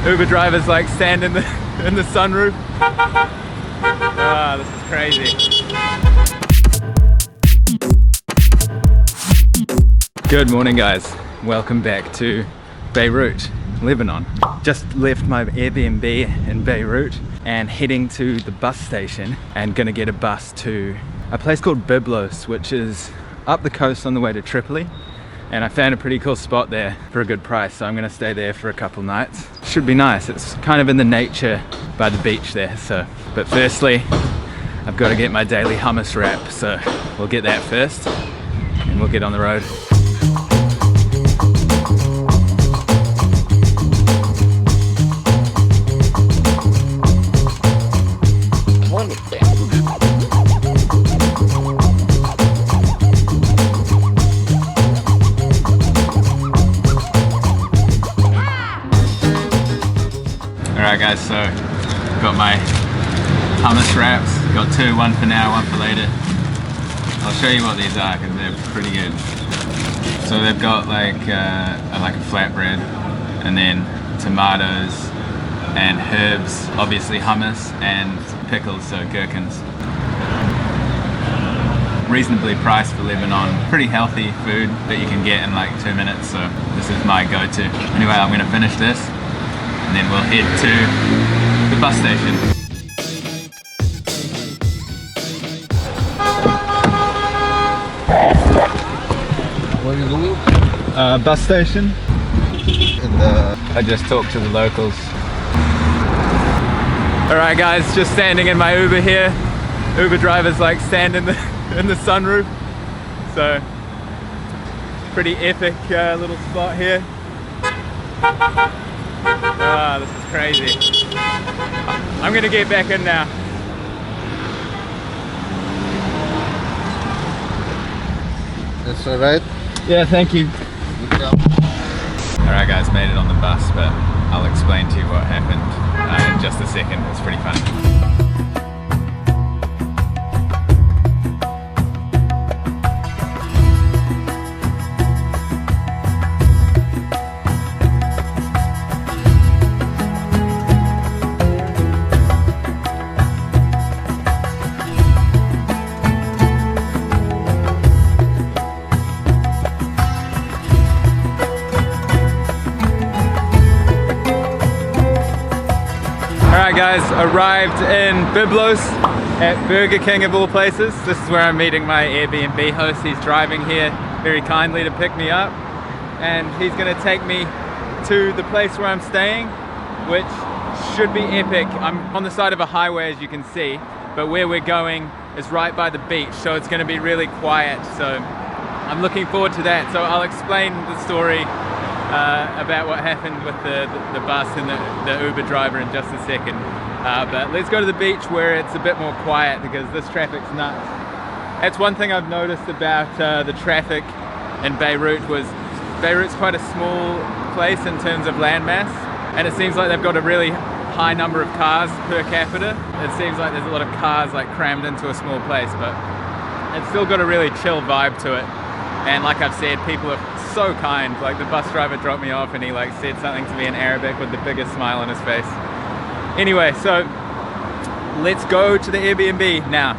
Uber drivers like stand in the sunroof. Ah, this is crazy. Good morning guys, welcome back to Beirut, Lebanon. Just left my Airbnb in Beirut and heading to the bus station and gonna get a bus to a place called Byblos, which is up the coast on the way to Tripoli. And I found a pretty cool spot there for a good price, so I'm gonna stay there for a couple nights. Should be nice. It's kind of in the nature by the beach there. But firstly, I've got to get my daily hummus wrap, so we'll get that first and we'll get on the road. Alright guys, so got my hummus wraps, got two, one for now, one for later. I'll show you what these are because they're pretty good. So they've got like a flatbread and then tomatoes and herbs, obviously hummus, and pickles, so gherkins. Reasonably priced for Lebanon, pretty healthy food that you can get in like 2 minutes, so this is my go-to. Anyway, I'm going to finish this and then we'll head to the bus station. Where are you going? Bus station. I just talked to the locals. Alright guys, just standing in my Uber here. Uber drivers like stand in the sunroof. So, pretty epic little spot here. Ah, this is crazy. I'm gonna get back in now. That's alright. Yeah, thank you. Good job. Alright guys, made it on the bus, but I'll explain to you what happened in just a second. It's pretty fun. Alright guys, arrived in Byblos at Burger King of all places. This is where I'm meeting my Airbnb host. He's driving here very kindly to pick me up and he's going to take me to the place where I'm staying, which should be epic. I'm on the side of a highway as you can see, but where we're going is right by the beach, so it's going to be really quiet, so I'm looking forward to that. So I'll explain the story about what happened with the bus and the Uber driver in just a second. But let's go to the beach where it's a bit more quiet because this traffic's nuts. That's one thing I've noticed about the traffic in Beirut was Beirut's quite a small place in terms of landmass, and it seems like they've got a really high number of cars per capita. It seems like there's a lot of cars like crammed into a small place, but it's still got a really chill vibe to it. And like I've said, people are so kind. Like the bus driver dropped me off and he like said something to me in Arabic with the biggest smile on his face. Anyway, so let's go to the Airbnb now.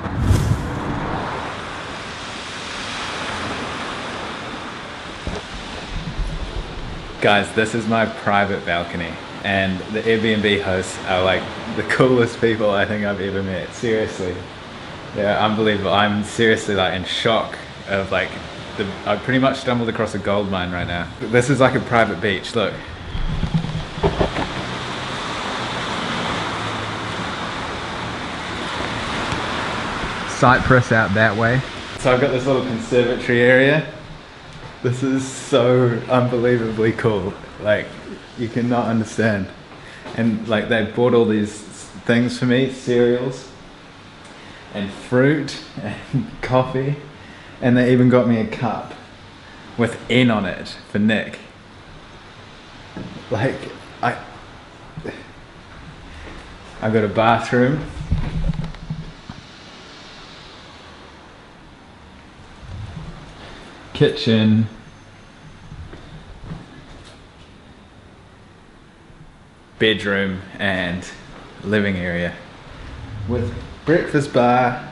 Guys, this is my private balcony and the Airbnb hosts are like the coolest people I think I've ever met. Seriously, they're unbelievable. I'm seriously like in shock of like I pretty much stumbled across a gold mine right now. This is like a private beach, look. Cypress out that way. So I've got this little conservatory area. This is so unbelievably cool. Like, you cannot understand. And like they bought all these things for me, cereals and fruit and coffee. And they even got me a cup with N on it for Nick. Like, I've got a bathroom. Kitchen. bedroom and living area with breakfast bar,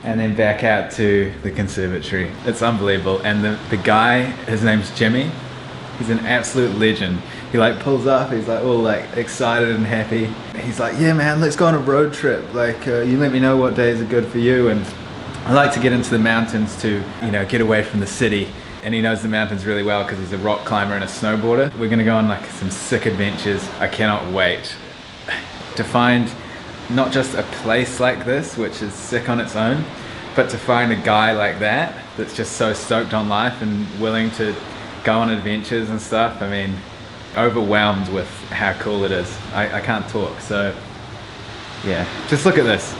and then back out to the conservatory. It's unbelievable. And the guy, his name's Jimmy, he's an absolute legend. He like pulls up, he's like all like excited and happy. He's like, yeah man, let's go on a road trip. Like you let me know what days are good for you. And I like to get into the mountains to, you know, get away from the city. And he knows the mountains really well because he's a rock climber and a snowboarder. We're gonna go on like some sick adventures. I cannot wait to find not just a place like this, which is sick on its own, but to find a guy like that that's just so stoked on life and willing to go on adventures and stuff. I mean, overwhelmed with how cool it is. I can't talk, so yeah, just look at this.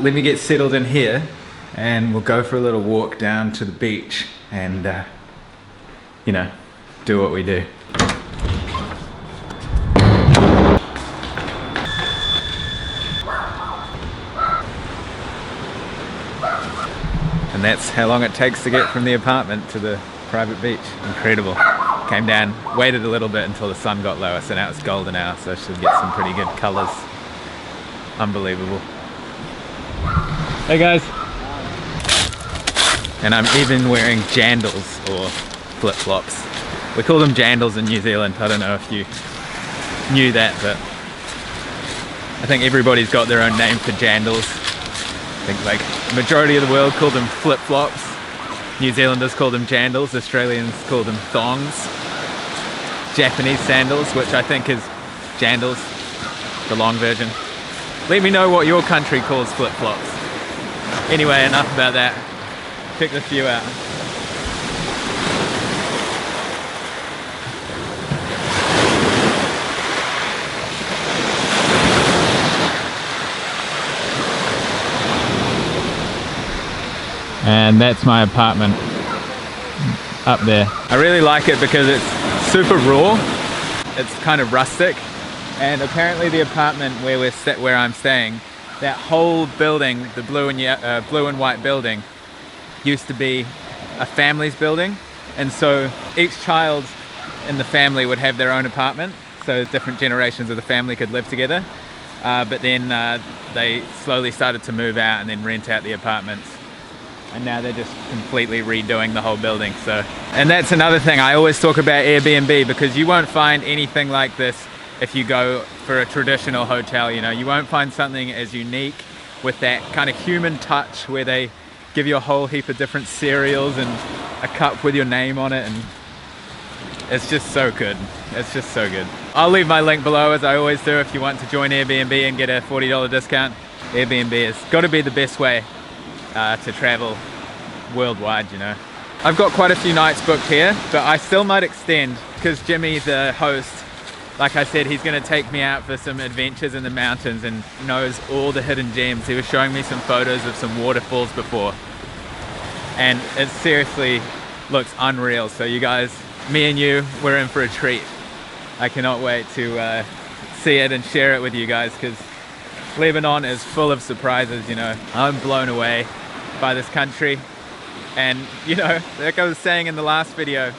Let me get settled in here and we'll go for a little walk down to the beach and you know, do what we do. And that's how long it takes to get from the apartment to the private beach. Incredible. Came down, waited a little bit until the sun got lower, so now it's golden hour, so I should get some pretty good colors. Unbelievable. Hey guys. And I'm even wearing jandals or flip-flops. We call them jandals in New Zealand. I don't know if you knew that, but I think everybody's got their own name for jandals. I think like majority of the world call them flip-flops. New Zealanders call them jandals. Australians call them thongs. Japanese sandals, which I think is jandals, the long version. Let me know what your country calls flip-flops. Anyway, enough about that. Pick a few out. And that's my apartment up there. I really like it because it's super raw. It's kind of rustic. And apparently the apartment where I'm staying, that whole building, the blue and white building, used to be a family's building. And so each child in the family would have their own apartment. So different generations of the family could live together. But then they slowly started to move out and then rent out the apartments. And now they're just completely redoing the whole building. So, and that's another thing, I always talk about Airbnb, because you won't find anything like this if you go for a traditional hotel. You know, you won't find something as unique with that kind of human touch where they give you a whole heap of different cereals and a cup with your name on it, and it's just so good. It's just so good. I'll leave my link below, as I always do, if you want to join Airbnb and get a $40 discount. Airbnb has got to be the best way to travel worldwide, you know. I've got quite a few nights booked here, but I still might extend, because Jimmy, the host, like I said, he's going to take me out for some adventures in the mountains and knows all the hidden gems. He was showing me some photos of some waterfalls before, and it seriously looks unreal. So you guys, me and you, we're in for a treat. I cannot wait to see it and share it with you guys, because Lebanon is full of surprises, you know. I'm blown away by this country, and you know, like I was saying in the last video,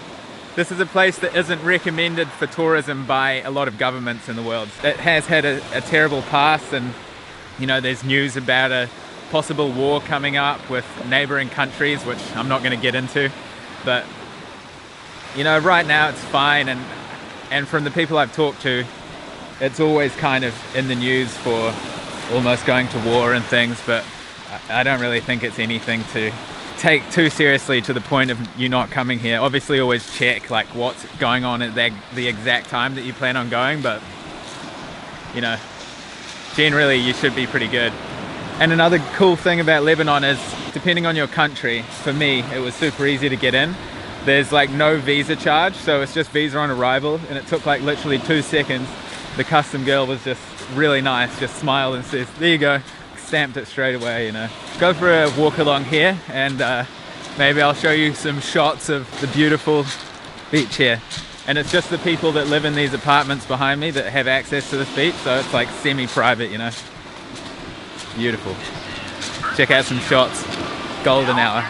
this is a place that isn't recommended for tourism by a lot of governments in the world. It has had a terrible past, and you know, there's news about a possible war coming up with neighboring countries, which I'm not going to get into, but you know, right now it's fine. And from the people I've talked to, it's always kind of in the news for almost going to war and things, but I don't really think it's anything to take too seriously to the point of you not coming here. Obviously always check like what's going on at the exact time that you plan on going, but you know, generally you should be pretty good. And another cool thing about Lebanon is, depending on your country, for me it was super easy to get in. There's like no visa charge, so it's just visa on arrival, and it took like literally 2 seconds. The custom girl was just really nice, just smiled and says, there you go, stamped it straight away, you know. Go for a walk along here, and maybe I'll show you some shots of the beautiful beach here. And it's just the people that live in these apartments behind me that have access to this beach, so it's like semi-private, you know. Beautiful. Check out some shots. Golden hour.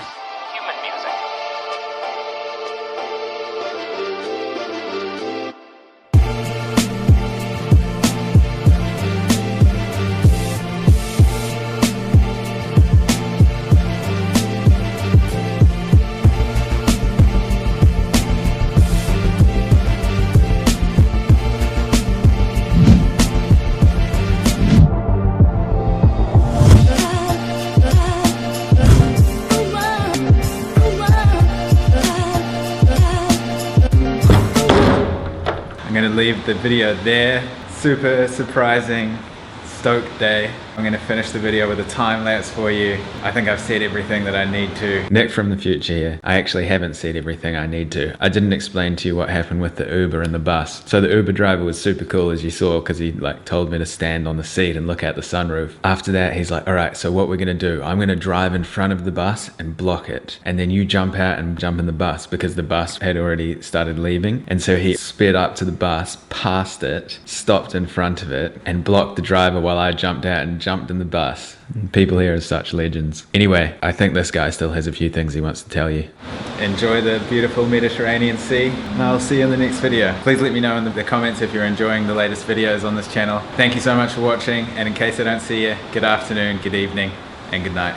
gonna leave the video there. Super surprising, stoked day. I'm gonna finish the video with a time lapse for you. I think I've said everything that I need to. Nick from the future here. I actually haven't said everything I need to. I didn't explain to you what happened with the Uber and the bus. So the Uber driver was super cool, as you saw, because he like told me to stand on the seat and look out the sunroof. After that, he's like, all right, so what we're gonna do, I'm gonna drive in front of the bus and block it. And then you jump out and jump in the bus, because the bus had already started leaving. And so he sped up to the bus, passed it, stopped in front of it, and blocked the driver while I jumped out and jumped in the bus. People here are such legends. Anyway, I think this guy still has a few things he wants to tell you. Enjoy the beautiful Mediterranean Sea, and I'll see you in the next video. Please let me know in the comments if you're enjoying the latest videos on this channel. Thank you so much for watching, and in case I don't see you, good afternoon, good evening, and good night.